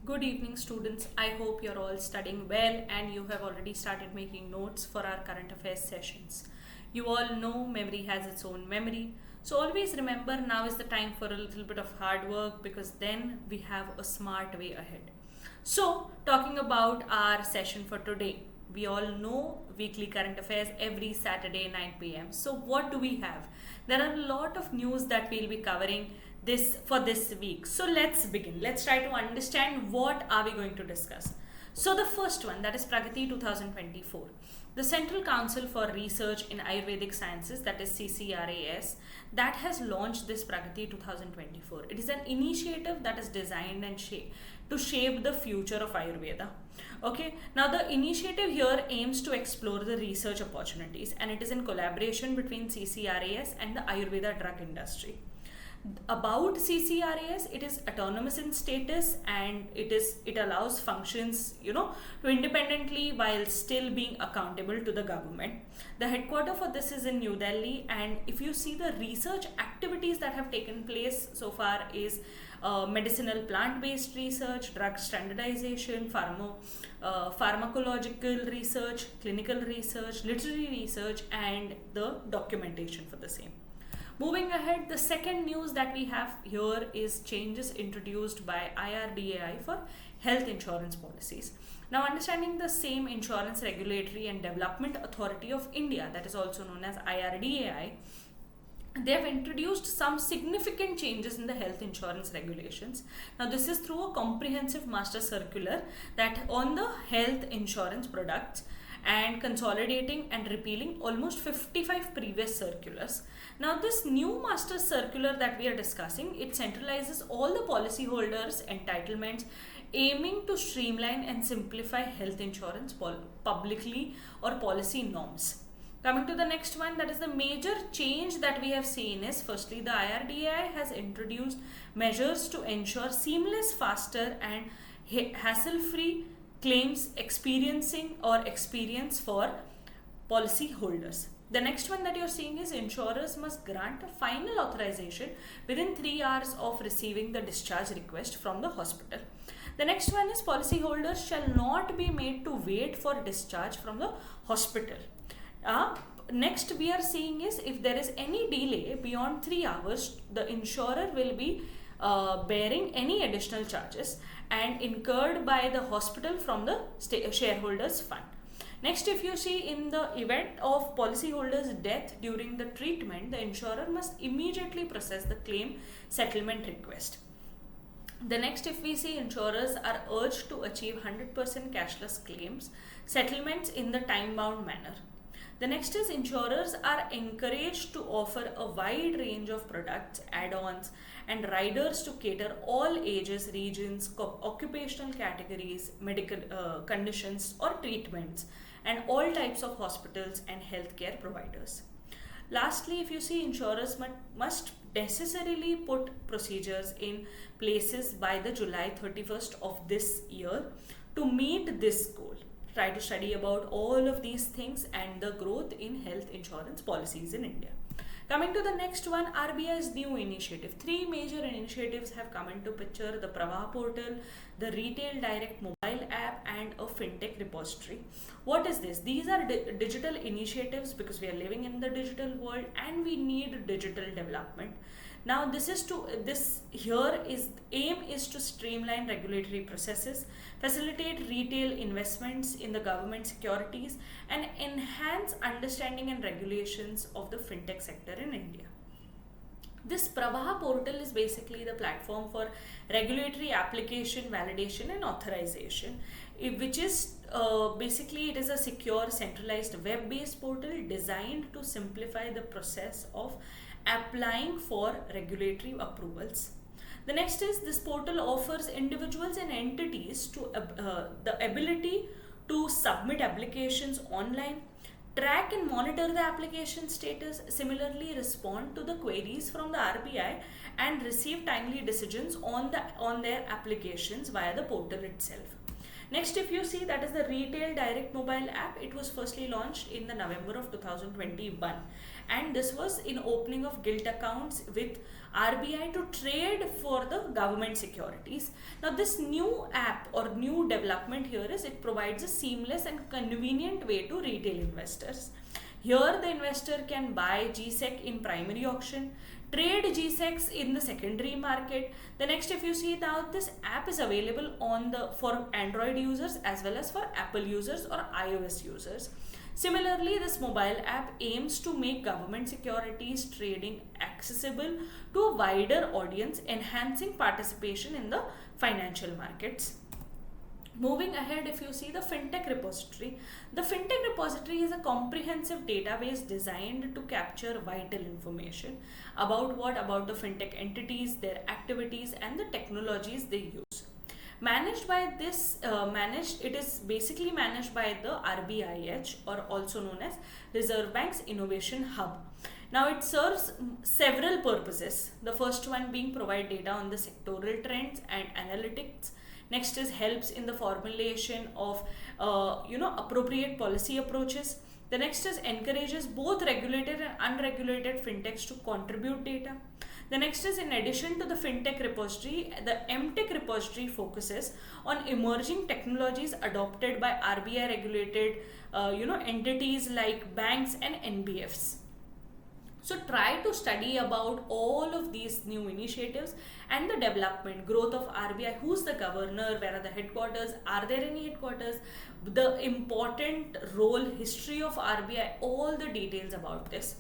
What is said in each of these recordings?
Good evening, students. I hope you're all studying well and you have already started making notes for our current affairs sessions. You all know memory has its own memory. So always remember now is the time for a little bit of hard work because then we have a smart way ahead. So, talking about our session for today, we all know weekly current affairs every Saturday 9 pm. So, what do we have? There are a lot of news that we'll be covering this week. So, let's begin. Let's try to understand what are we going to discuss. So, the first one, that is Pragati 2024. The Central Council for Research in Ayurvedic Sciences, that is CCRAS, that has launched this Pragati 2024. It is an initiative that is designed and to shape the future of Ayurveda. Okay, now the initiative here aims to explore the research opportunities, and it is in collaboration between CCRAS and the Ayurveda drug industry. About CCRAS, it is autonomous in status and it allows functions to independently while still being accountable to the government. The headquarter for this is in New Delhi, and if you see the research activities that have taken place so far is medicinal plant-based research, drug standardization, pharmacological research, clinical research, literary research, and the documentation for the same. Moving ahead, the second news that we have here is changes introduced by IRDAI for health insurance policies. Now, understanding the same Insurance Regulatory and Development Authority of India, that is also known as IRDAI, they have introduced some significant changes in the health insurance regulations. Now, this is through a comprehensive master circular that on the health insurance products and consolidating and repealing almost 55 previous circulars. Now, this new master circular that we are discussing, it centralizes all the policyholders' entitlements, aiming to streamline and simplify health insurance publicly or policy norms. Coming to the next one, that is the major change that we have seen is firstly the IRDAI has introduced measures to ensure seamless, faster and hassle-free claims experience for policy holders. The next one that you're seeing is insurers must grant a final authorization within 3 hours of receiving the discharge request from the hospital. The next one is policyholders shall not be made to wait for discharge from the hospital. Next we are seeing is if there is any delay beyond 3 hours, the insurer will be bearing any additional charges and incurred by the hospital from the shareholders fund. Next, if you see in the event of policyholder's death during the treatment, the insurer must immediately process the claim settlement request. The next, if we see insurers are urged to achieve 100% cashless claims settlements in the time-bound manner. The next is insurers are encouraged to offer a wide range of products, add-ons and riders to cater all ages, regions, occupational categories, medical conditions or treatments and all types of hospitals and healthcare providers. Lastly, if you see insurers must necessarily put procedures in places by the July 31st of this year to meet this goal. Try to study about all of these things and the growth in health insurance policies in India. Coming to the next one, RBI's new initiative. 3 major initiatives have come into picture: the Prava portal, the Retail Direct mobile app and a fintech repository. What is this? These are digital initiatives because we are living in the digital world and we need digital development. Now aim is to streamline regulatory processes, facilitate retail investments in the government securities and enhance understanding and regulations of the fintech sector in India. This Pravaha portal is basically the platform for regulatory application, validation and authorization, which is it is a secure, centralized web-based portal designed to simplify the process of applying for regulatory approvals. The next is this portal offers individuals and entities to the ability to submit applications online, track and monitor the application status, similarly respond to the queries from the RBI and receive timely decisions on their applications via the portal itself. Next, if you see, that is the Retail Direct mobile app. It was firstly launched in the November of 2021 and this was in opening of gilt accounts with RBI to trade for the government securities. Now this new app or new development here is it provides a seamless and convenient way to retail investors. Here the investor can buy GSEC in primary auction, trade GSECs in the secondary market. The next, if you see now, this app is available for Android users as well as for Apple users or iOS users. Similarly, this mobile app aims to make government securities trading accessible to a wider audience, enhancing participation in the financial markets. Moving ahead, if you see the fintech repository is a comprehensive database designed to capture vital information about the fintech entities, their activities, and the technologies they use. It is basically managed by the RBIH, or also known as Reserve Bank's Innovation Hub. Now it serves several purposes. The first one being provide data on the sectoral trends and analytics. Next is helps in the formulation of appropriate policy approaches. The next is encourages both regulated and unregulated fintechs to contribute data. The next is, in addition to the fintech repository, the MTech repository focuses on emerging technologies adopted by RBI regulated entities like banks and NBFs. So try to study about all of these new initiatives and the development, growth of RBI, who's the governor, where are the headquarters, are there any headquarters, the important role, history of RBI, all the details about this.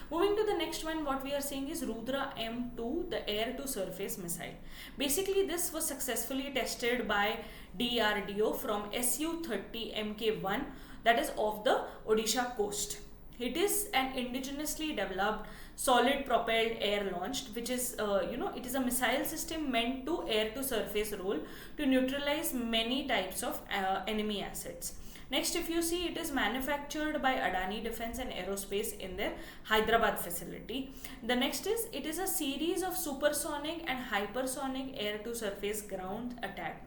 Moving to the next one, what we are seeing is Rudra M2, the air-to-surface missile. Basically, this was successfully tested by DRDO from Su-30 Mk1, that is off the Odisha coast. It is an indigenously developed solid propelled air launched, which is it is a missile system meant to air to surface role to neutralize many types of enemy assets. Next, if you see, it is manufactured by Adani Defence and Aerospace in their Hyderabad facility. The next is, it is a series of supersonic and hypersonic air to surface ground attack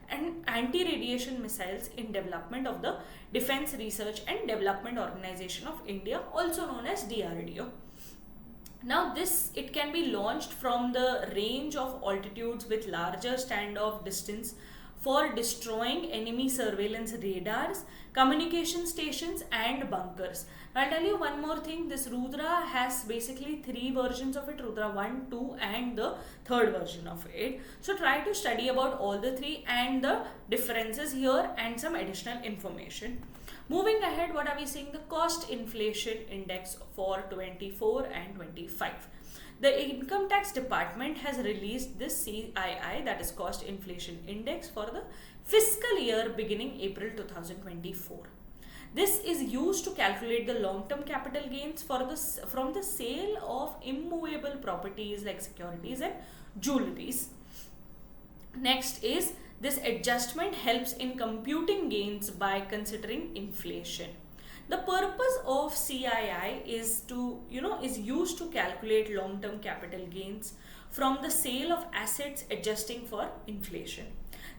and anti-radiation missiles in development of the Defence Research and Development Organization of India, also known as DRDO. Now it can be launched from the range of altitudes with larger standoff distance for destroying enemy surveillance radars, communication stations and bunkers. Now I'll tell you one more thing, this Rudra has basically 3 versions of it, Rudra 1, 2 and the 3rd version of it. So try to study about all the 3 and the differences here and some additional information. Moving ahead, what are we seeing? The cost inflation index for 24 and 25. The Income Tax Department has released this CII, that is Cost Inflation Index, for the fiscal year beginning April 2024. This is used to calculate the long-term capital gains from the sale of immovable properties like securities and jewelries. Next is, this adjustment helps in computing gains by considering inflation. The purpose of CII is used to calculate long-term capital gains from the sale of assets adjusting for inflation.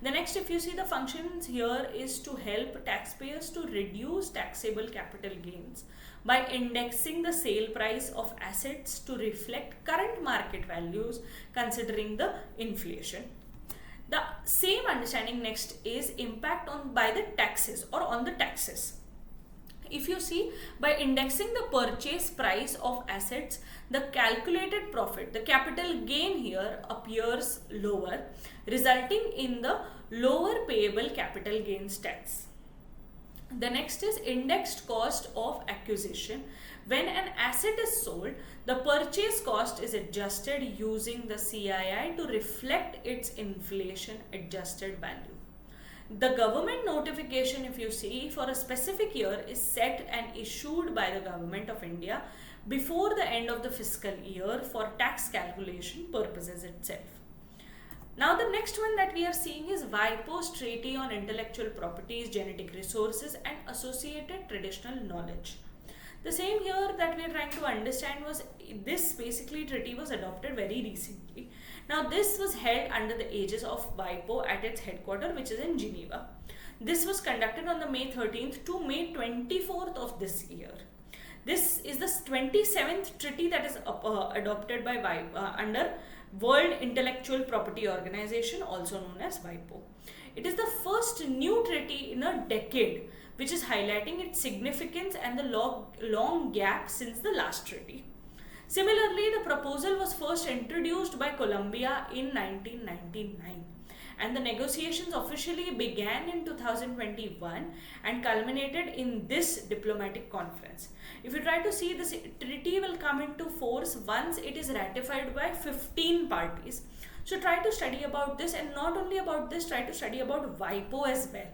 The next, if you see, the functions here is to help taxpayers to reduce taxable capital gains by indexing the sale price of assets to reflect current market values considering the inflation. The same understanding next is impact on the taxes. If you see, by indexing the purchase price of assets, the calculated profit, the capital gain here appears lower, resulting in the lower payable capital gains tax. The next is indexed cost of acquisition. When an asset is sold, the purchase cost is adjusted using the CII to reflect its inflation adjusted value. The government notification, if you see, for a specific year is set and issued by the Government of India before the end of the fiscal year for tax calculation purposes itself. Now the next one that we are seeing is WIPO's Treaty on Intellectual Properties, Genetic Resources and Associated Traditional Knowledge. The same here that we are trying to understand was, this basically treaty was adopted very recently. Now this was held under the aegis of WIPO at its headquarters, which is in Geneva. This was conducted on the May 13th to May 24th of this year. This is the 27th treaty that is adopted by under World Intellectual Property Organization, also known as WIPO. It is the first new treaty in a decade, which is highlighting its significance and the long gap since the last treaty. Similarly, the proposal was first introduced by Colombia in 1999, and the negotiations officially began in 2021 and culminated in this diplomatic conference. If you try to see, this treaty will come into force once it is ratified by 15 parties. So try to study about this, and not only about this, try to study about WIPO as well.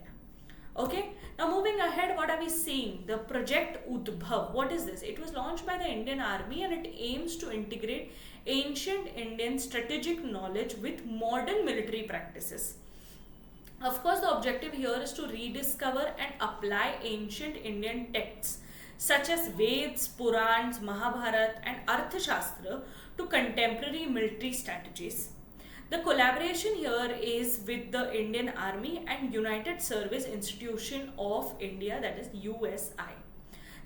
Okay, now moving ahead, what are we seeing? The project Udhav. What is this? It was launched by the Indian Army and it aims to integrate ancient Indian strategic knowledge with modern military practices. Of course, the objective here is to rediscover and apply ancient Indian texts such as Veds, Purans, Mahabharata and Arthashastra to contemporary military strategies. The collaboration here is with the Indian Army and United Service Institution of India, that is USI.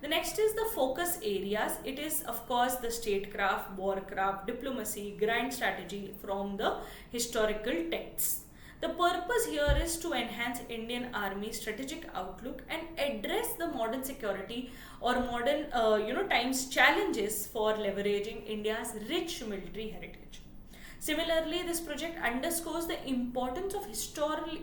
The next is the focus areas. It is of course the statecraft, warcraft, diplomacy, grand strategy from the historical texts. The purpose here is to enhance Indian Army strategic outlook and address the modern security or modern times challenges for leveraging India's rich military heritage. Similarly, this project underscores the importance of historical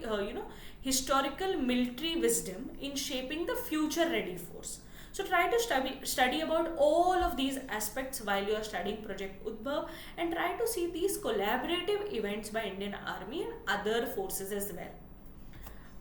military wisdom in shaping the future-ready force. So try to study about all of these aspects while you are studying Project Udhav, and try to see these collaborative events by Indian Army and other forces as well.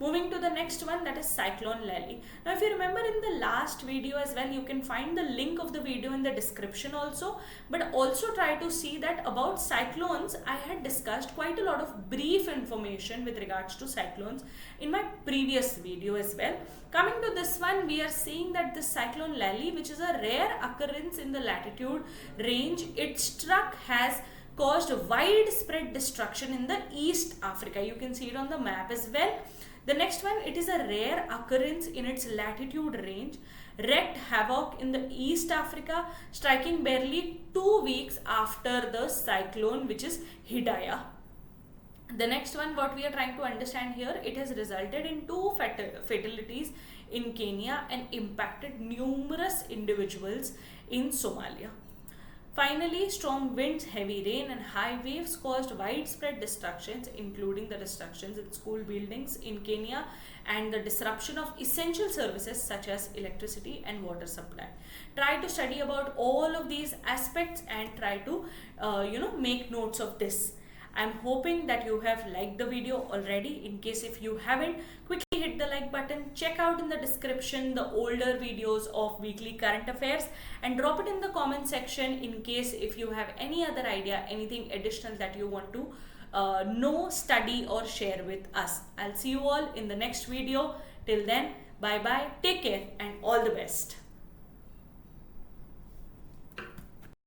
Moving to the next one, that is Cyclone L. Now if you remember in the last video as well, you can find the link of the video in the description also, but also try to see that about cyclones I had discussed quite a lot of brief information with regards to cyclones in my previous video as well. Coming to this one, we are seeing that the Cyclone L, which is a rare occurrence in the latitude range, its struck has caused widespread destruction in the East Africa. You can see it on the map as well. The next one, it is a rare occurrence in its latitude range, wreaked havoc in the East Africa, striking barely 2 weeks after the cyclone, which is Hidayah. The next one, what we are trying to understand here, it has resulted in 2 fatalities in Kenya and impacted numerous individuals in Somalia. Finally, strong winds, heavy rain and high waves caused widespread destructions, including the destructions in school buildings in Kenya and the disruption of essential services such as electricity and water supply. Try to study about all of these aspects and try to make notes of this. I'm hoping that you have liked the video already. In case if you haven't, quickly hit the like button. Check out in the description the older videos of weekly current affairs and drop it in the comment section in case if you have any other idea, anything additional that you want to know, study or share with us. I'll see you all in the next video. Till then, bye bye, take care and all the best.